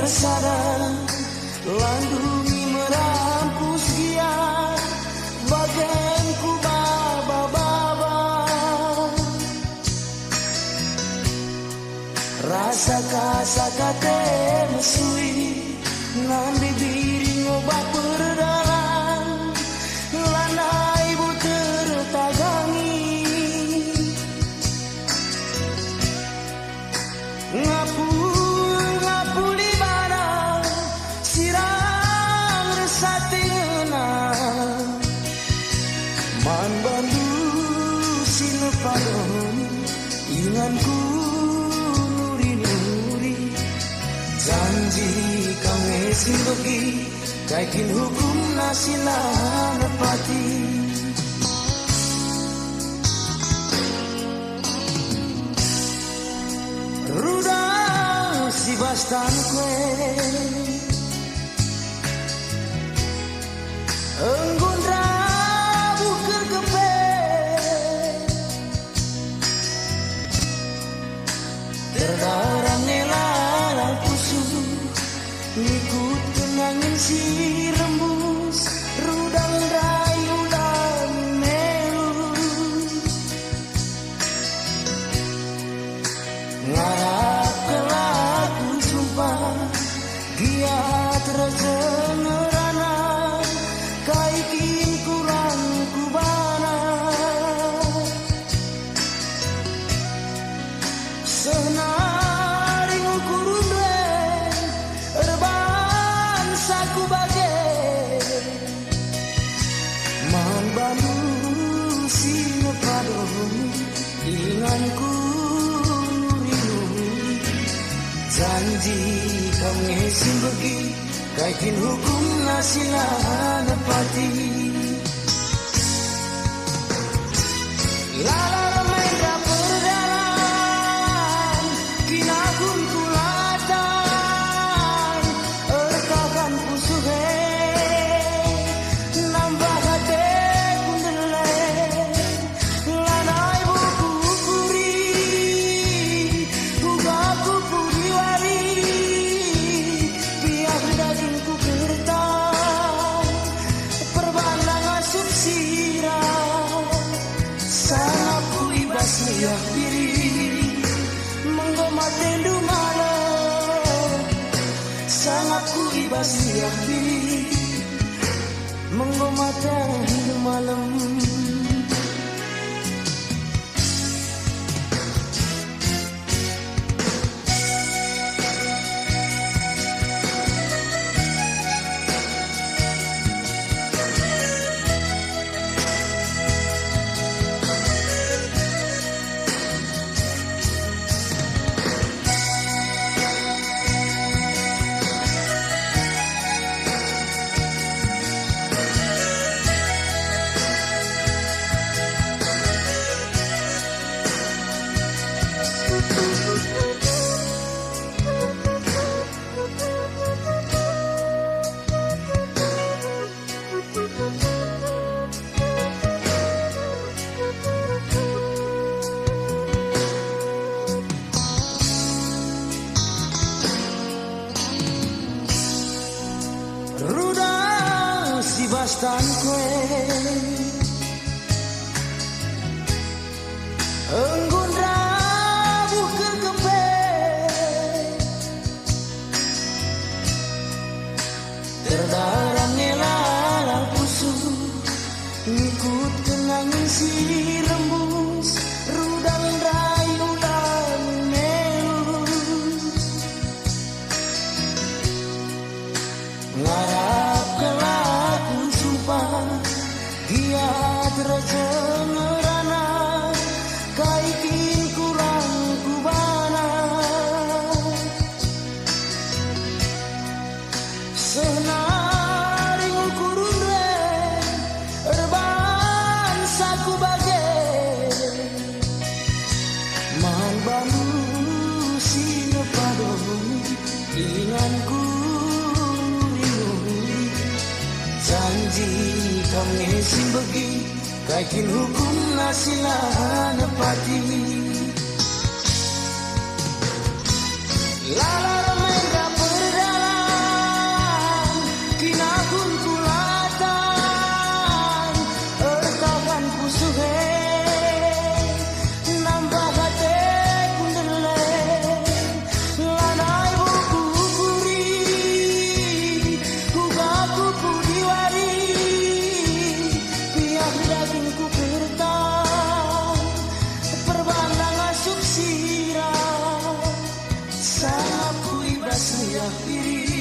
sadar landungi merampus dia bagian ku baba-baba rasa kasakate mesui nan bibiri ngobat perdalan lana ibu tertagangi ngapuli bana sirang resatina man bandu sinepadon inganku nuri-nuri janji kami simbogi kaikin hukum nasila nepati Rudang si bastan kue enggun rabu kerkepe terdarang nelalang pusu ngikut kenangin si rembus rudang rayu dan melus ngarap kelaku sumpah giat rejenerana kaikin kurang kubana senari ukurunde erban saku bagai man bandu sinepadon inganku janji kami simbegi kaikin hukum nasila nepati lala ramai perdalan kinakun kulatan erkakan pusuhe nambah hati kundele lanai buku puri bukaku puri wari biar dagingku kertas perbandang asup sirah sanapku ibas liah diri menggoma tendu malam sanapku ibas liah diri menggoma tendu malam Rudang si bastan kue enggun rabu kerkepe terdarang nelalang pusu ngikut kenangin si rembus rudang rayu dan melus ngarap kelaku sumpah giat rejenerana kaikin kurang kubana senari ukurunde erban saku bagai man bandu sinepadon inganku janji kami simbegi kaikin hukum nasila nepati lala ramai perdalan asliah diri